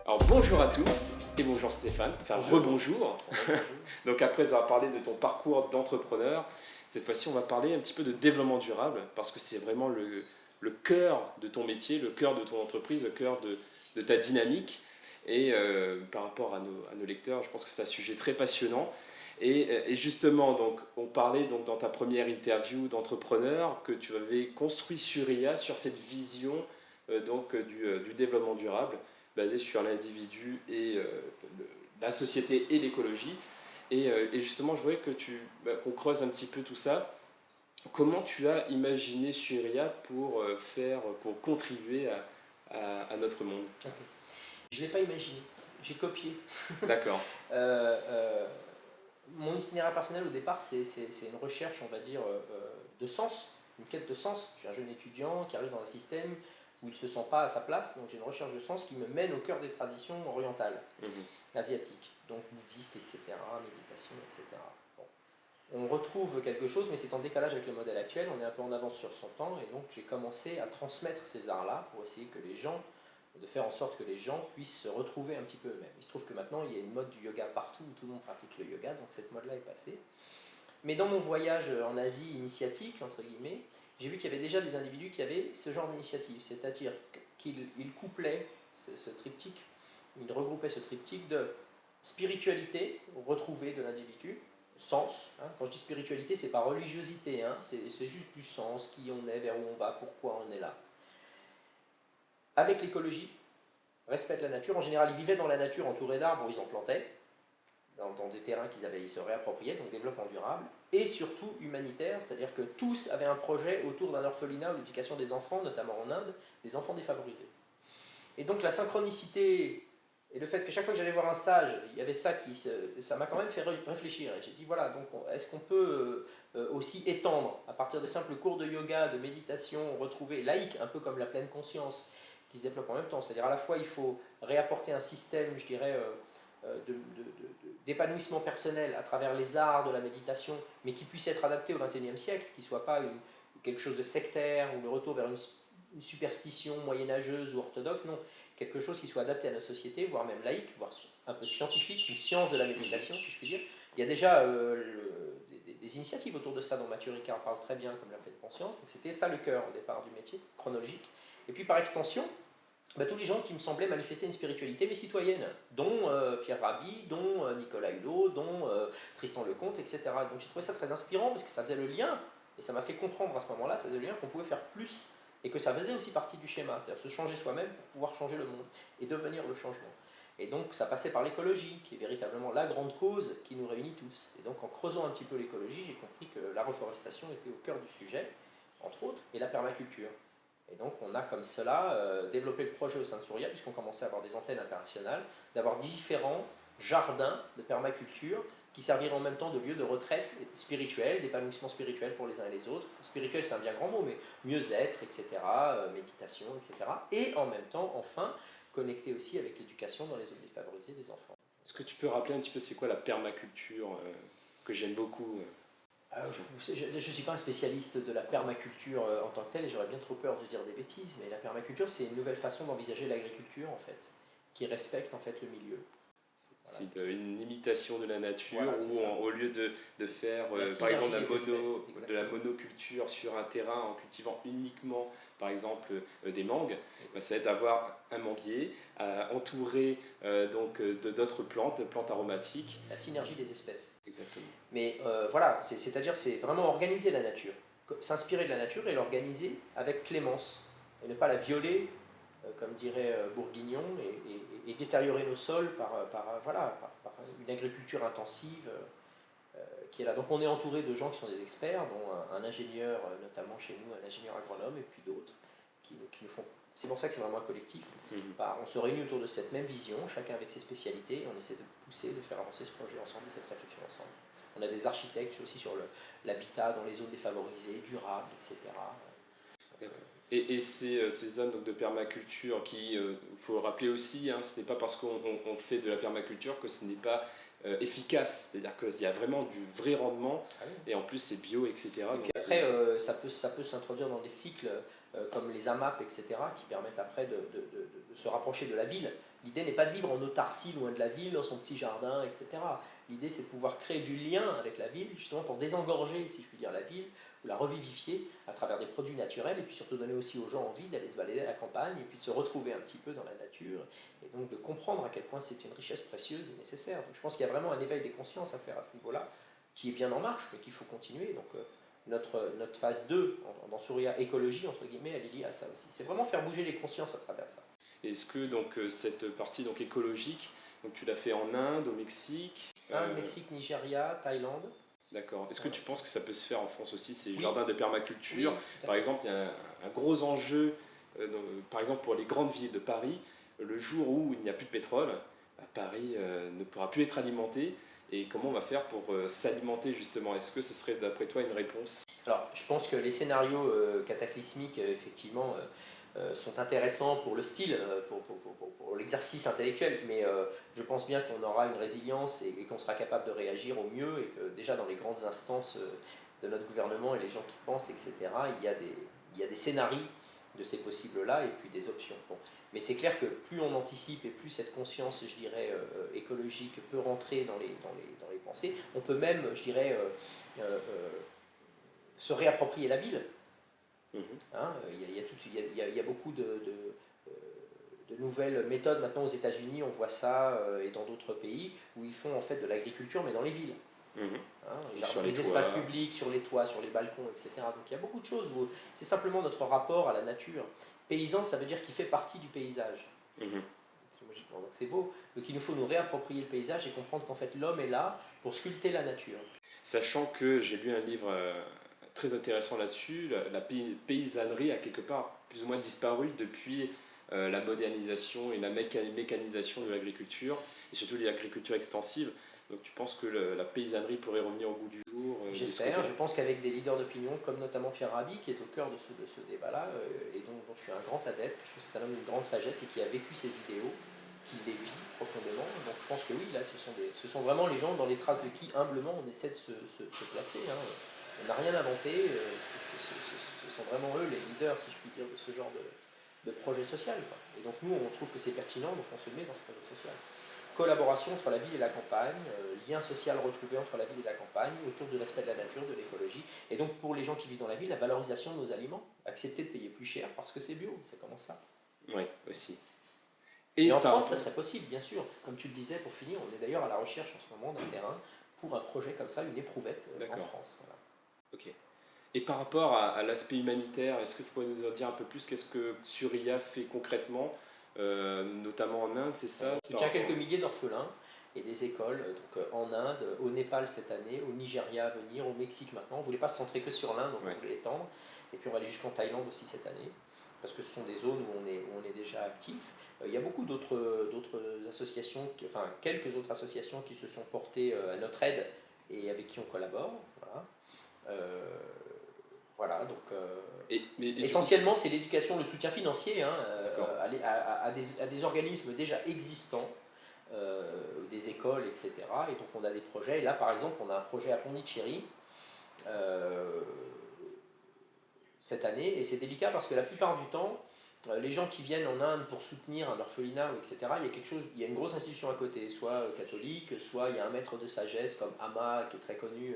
Alors bonjour à tous et bonjour Stéphane, enfin rebonjour. Donc après avoir parlé de ton parcours d'entrepreneur, cette fois-ci on va parler un petit peu de développement durable parce que c'est vraiment le cœur de ton métier, le cœur de ton entreprise, le cœur de ta dynamique. Et par rapport à nos lecteurs, je pense que c'est un sujet très passionnant. Et justement, donc, on parlait donc, dans ta première interview d'entrepreneur que tu avais construit Suria sur cette vision du développement durable basé sur l'individu et la société et l'écologie. Et justement, je voudrais qu'on creuse un petit peu tout ça. Comment tu as imaginé Suria pour contribuer à notre monde? Ok. Je ne l'ai pas imaginé, j'ai copié. D'accord. Mon itinéraire personnel au départ, c'est une recherche, on va dire, de sens, une quête de sens. Je suis un jeune étudiant qui arrive dans un système où il ne se sent pas à sa place, donc j'ai une recherche de sens qui me mène au cœur des traditions orientales, asiatiques, donc bouddhistes, etc., méditation, etc. Bon. On retrouve quelque chose, mais c'est en décalage avec le modèle actuel, on est un peu en avance sur son temps, et donc j'ai commencé à transmettre ces arts-là pour essayer de faire en sorte que les gens puissent se retrouver un petit peu eux-mêmes. Il se trouve que maintenant, il y a une mode du yoga partout, où tout le monde pratique le yoga, donc cette mode-là est passée. Mais dans mon voyage en Asie initiatique, entre guillemets, j'ai vu qu'il y avait déjà des individus qui avaient ce genre d'initiative, c'est-à-dire qu'ils couplaient ce triptyque, ils regroupaient ce triptyque de spiritualité, retrouvée de l'individu, sens. Hein. Quand je dis spiritualité, c'est pas religiosité, hein, c'est juste du sens, qui on est, vers où on va, pourquoi on est là. Avec l'écologie, respect de la nature. En général, ils vivaient dans la nature entourés d'arbres où ils en plantaient, dans des terrains ils se réappropriaient, donc développement durable, et surtout humanitaire, c'est-à-dire que tous avaient un projet autour d'un orphelinat ou l'éducation des enfants, notamment en Inde, des enfants défavorisés. Et donc la synchronicité et le fait que chaque fois que j'allais voir un sage, il y avait ça ça m'a quand même fait réfléchir. Et j'ai dit voilà, donc est-ce qu'on peut aussi étendre à partir des simples cours de yoga, de méditation, retrouver laïque, un peu comme la pleine conscience, qui se développe en même temps. C'est-à-dire à la fois il faut réapporter un système, je dirais, d'épanouissement personnel à travers les arts de la méditation, mais qui puisse être adapté au XXIe siècle, qui ne soit pas quelque chose de sectaire ou le retour vers une superstition moyenâgeuse ou orthodoxe, non, quelque chose qui soit adapté à notre société, voire même laïque, voire un peu scientifique, une science de la méditation, si je puis dire. Il y a déjà des initiatives autour de ça, dont Mathieu Ricard parle très bien, comme la pleine conscience. Donc c'était ça le cœur au départ du métier, chronologique. Et puis par extension, tous les gens qui me semblaient manifester une spiritualité, mais citoyenne, dont Pierre Rabhi, dont Nicolas Hulot, dont Tristan Lecomte, etc. Donc j'ai trouvé ça très inspirant parce que ça faisait le lien, et ça m'a fait comprendre à ce moment-là, ça faisait le lien qu'on pouvait faire plus, et que ça faisait aussi partie du schéma, c'est-à-dire se changer soi-même pour pouvoir changer le monde, et devenir le changement. Et donc ça passait par l'écologie, qui est véritablement la grande cause qui nous réunit tous. Et donc en creusant un petit peu l'écologie, j'ai compris que la reforestation était au cœur du sujet, entre autres, et la permaculture. Et donc on a comme cela développé le projet au sein de Suria, puisqu'on commençait à avoir des antennes internationales, d'avoir différents jardins de permaculture qui serviraient en même temps de lieu de retraite spirituelle, d'épanouissement spirituel pour les uns et les autres. Spirituel, c'est un bien grand mot, mais mieux-être, etc., méditation, etc. Et en même temps, enfin, connecté aussi avec l'éducation dans les zones défavorisées des enfants. Est-ce que tu peux rappeler un petit peu c'est quoi la permaculture que j'aime beaucoup Je ne suis pas un spécialiste de la permaculture en tant que telle et j'aurais bien trop peur de dire des bêtises, mais la permaculture, c'est une nouvelle façon d'envisager l'agriculture, en fait, qui respecte en fait le milieu. Voilà. C'est une imitation de la nature, voilà, où au lieu de faire par exemple de la monoculture sur un terrain en cultivant uniquement par exemple des mangues, ça va être d'avoir un manguier entouré d'autres plantes, de plantes aromatiques. La synergie des espèces. Exactement. Mais voilà, c'est-à-dire c'est vraiment organiser la nature, s'inspirer de la nature et l'organiser avec clémence, et ne pas la violer, comme dirait Bourguignon, et détériorer nos sols par une agriculture intensive qui est là. Donc on est entouré de gens qui sont des experts, dont un ingénieur, notamment chez nous, un ingénieur agronome, et puis d'autres, qui nous font... C'est pour ça que c'est vraiment un collectif. On se réunit autour de cette même vision, chacun avec ses spécialités, et on essaie de pousser, de faire avancer ce projet ensemble, et cette réflexion ensemble. On a des architectes aussi sur l'habitat dans les zones défavorisées, durables, etc. Et ces zones donc, de permaculture, il faut rappeler aussi, hein, ce n'est pas parce qu'on fait de la permaculture que ce n'est pas efficace. C'est-à-dire qu'il y a vraiment du vrai rendement, et en plus c'est bio, etc. Et puis après, ça peut s'introduire dans des cycles comme les AMAP, etc., qui permettent après se rapprocher de la ville. L'idée n'est pas de vivre en autarcie loin de la ville, dans son petit jardin, etc. L'idée, c'est de pouvoir créer du lien avec la ville, justement pour désengorger, si je puis dire, la ville, ou la revivifier à travers des produits naturels, et puis surtout donner aussi aux gens envie d'aller se balader à la campagne, et puis de se retrouver un petit peu dans la nature, et donc de comprendre à quel point c'est une richesse précieuse et nécessaire. Donc je pense qu'il y a vraiment un éveil des consciences à faire à ce niveau-là, qui est bien en marche, mais qu'il faut continuer. Donc notre phase 2 dans Surya écologie, entre guillemets, elle est liée à ça aussi. C'est vraiment faire bouger les consciences à travers ça. Est-ce que donc, cette partie donc, écologique, donc, tu l'as fait en Inde, au Mexique Inde, Mexique, Nigeria, Thaïlande. D'accord. Est-ce que tu penses que ça peut se faire en France aussi, ces Oui. jardins de permaculture? Oui, Par exemple, il y a un gros enjeu, par exemple pour les grandes villes de Paris, le jour où il n'y a plus de pétrole, Paris ne pourra plus être alimenté. Et comment on va faire pour s'alimenter justement? Est-ce que ce serait d'après toi une réponse? Alors, je pense que les scénarios cataclysmiques, effectivement, sont intéressants pour le style, pour l'exercice intellectuel, mais je pense bien qu'on aura une résilience et qu'on sera capable de réagir au mieux, et que déjà dans les grandes instances de notre gouvernement et les gens qui pensent, etc., il y a des scénarios de ces possibles-là et puis des options. Bon. Mais c'est clair que plus on anticipe et plus cette conscience, je dirais, écologique peut rentrer dans les pensées, on peut même, je dirais, se réapproprier la ville. Hein, il y a beaucoup de nouvelles méthodes maintenant aux États-Unis, on voit ça, et dans d'autres pays, où ils font en fait de l'agriculture, mais dans les villes. Hein, Sur les espaces publics, sur les toits, sur les balcons, etc. Donc il y a beaucoup de choses où c'est simplement notre rapport à la nature. Paysan, ça veut dire qu'il fait partie du paysage. Logiquement, donc c'est beau. Donc il nous faut nous réapproprier le paysage et comprendre qu'en fait l'homme est là pour sculpter la nature. Sachant que j'ai lu un livre très intéressant là-dessus, la paysannerie a quelque part plus ou moins disparu depuis la modernisation et la mécanisation de l'agriculture, et surtout l'agriculture extensive. Donc tu penses que la paysannerie pourrait revenir au goût du jour? J'espère. Je pense qu'avec des leaders d'opinion, comme notamment Pierre Rabhi, qui est au cœur de ce débat-là, et dont je suis un grand adepte, je trouve que c'est un homme d'une grande sagesse et qui a vécu ses idéaux, qui les vit profondément. Donc je pense que oui, là, ce sont vraiment les gens dans les traces de qui, humblement, on essaie de se placer. Hein. On n'a rien inventé, ce sont vraiment eux les leaders, si je puis dire, de ce genre de projet social. Quoi. Et donc nous, on trouve que c'est pertinent, donc on se met dans ce projet social. Collaboration entre la ville et la campagne, lien social retrouvé entre la ville et la campagne, autour du respect de la nature, de l'écologie. Et donc pour les gens qui vivent dans la ville, la valorisation de nos aliments, accepter de payer plus cher parce que c'est bio, c'est comment ça? Oui, aussi. Et en France, ça serait possible, bien sûr. Comme tu le disais, pour finir, on est d'ailleurs à la recherche en ce moment d'un terrain pour un projet comme ça, une éprouvette en France. Voilà. Ok. Et par rapport à l'aspect humanitaire, est-ce que tu pourrais nous en dire un peu plus? Qu'est-ce que Surya fait concrètement, notamment en Inde, c'est ça? On soutient quelques milliers d'orphelins et des écoles, donc en Inde, au Népal cette année, au Nigeria à venir, au Mexique maintenant. On ne voulait pas se centrer que sur l'Inde, on voulait étendre. Et puis on va aller jusqu'en Thaïlande aussi cette année, parce que ce sont des zones où on est déjà actif. Il y a beaucoup d'autres associations, enfin quelques autres associations qui se sont portées à notre aide et avec qui on collabore. Voilà, donc essentiellement c'est l'éducation, le soutien financier hein, à des organismes déjà existants, des écoles, etc. Et donc on a des projets, et là par exemple on a un projet à Pondichéry cette année, et c'est délicat parce que la plupart du temps, les gens qui viennent en Inde pour soutenir un orphelinat, etc., il y a une grosse institution à côté, soit catholique, soit il y a un maître de sagesse comme Ama qui est très connu.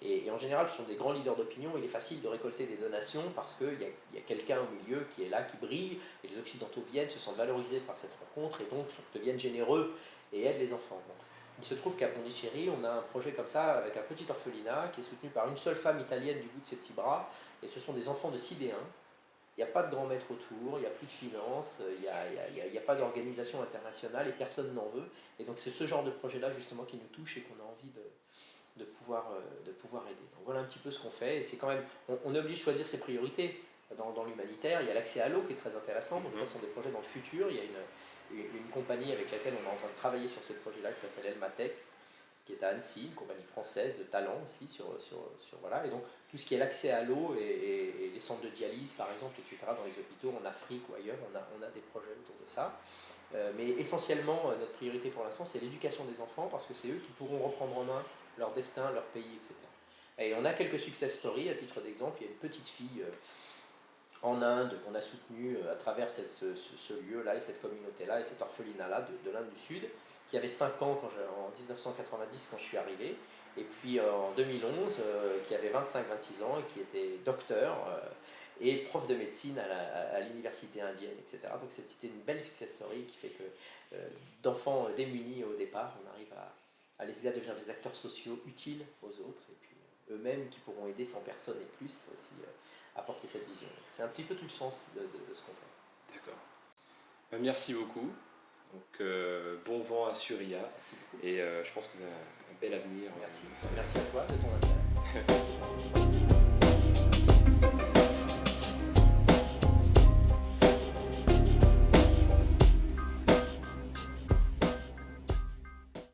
Et en général, ce sont des grands leaders d'opinion. Il est facile de récolter des donations parce qu'il y a quelqu'un au milieu qui est là, qui brille, et les Occidentaux viennent, se sentent valorisés par cette rencontre et donc deviennent généreux et aident les enfants. Bon. Il se trouve qu'à Pondichéry, on a un projet comme ça avec un petit orphelinat qui est soutenu par une seule femme italienne du bout de ses petits bras, et ce sont des enfants de sidéens. Il n'y a pas de grand maître autour, il n'y a plus de finances, il n'y a pas d'organisation internationale et personne n'en veut. Et donc c'est ce genre de projet-là justement qui nous touche et qu'on a envie de pouvoir aider. Donc voilà un petit peu ce qu'on fait. Et c'est quand même, on est obligé de choisir ses priorités dans l'humanitaire. Il y a l'accès à l'eau qui est très intéressant, donc ça sont des projets dans le futur. Il y a une compagnie avec laquelle on est en train de travailler sur ces projets-là qui s'appelle Elmatec, qui est à Annecy, une compagnie française de talent aussi voilà. Et donc tout ce qui est l'accès à l'eau et les centres de dialyse par exemple, etc., dans les hôpitaux en Afrique ou ailleurs, on a des projets autour de ça. Mais essentiellement notre priorité pour l'instant c'est l'éducation des enfants, parce que c'est eux qui pourront reprendre en main leur destin, leur pays, etc. Et on a quelques success stories à titre d'exemple. Il y a une petite fille en Inde, qu'on a soutenu à travers ce lieu-là, et cette communauté-là, et cet orphelinat-là de l'Inde du Sud, qui avait 5 ans en 1990 quand je suis arrivé, et puis en 2011, qui avait 25-26 ans, et qui était docteur et prof de médecine à l'université indienne, etc. Donc c'était une belle success story qui fait que d'enfants démunis au départ, on arrive à les aider à devenir des acteurs sociaux utiles aux autres, et puis eux-mêmes qui pourront aider 100 personnes et plus aussi apporter cette vision. C'est un petit peu tout le sens de ce qu'on fait. D'accord. Merci beaucoup. Donc, bon vent à Surya. Merci beaucoup. Et je pense que vous avez un bel avenir. Merci. Merci à toi de ton intérêt.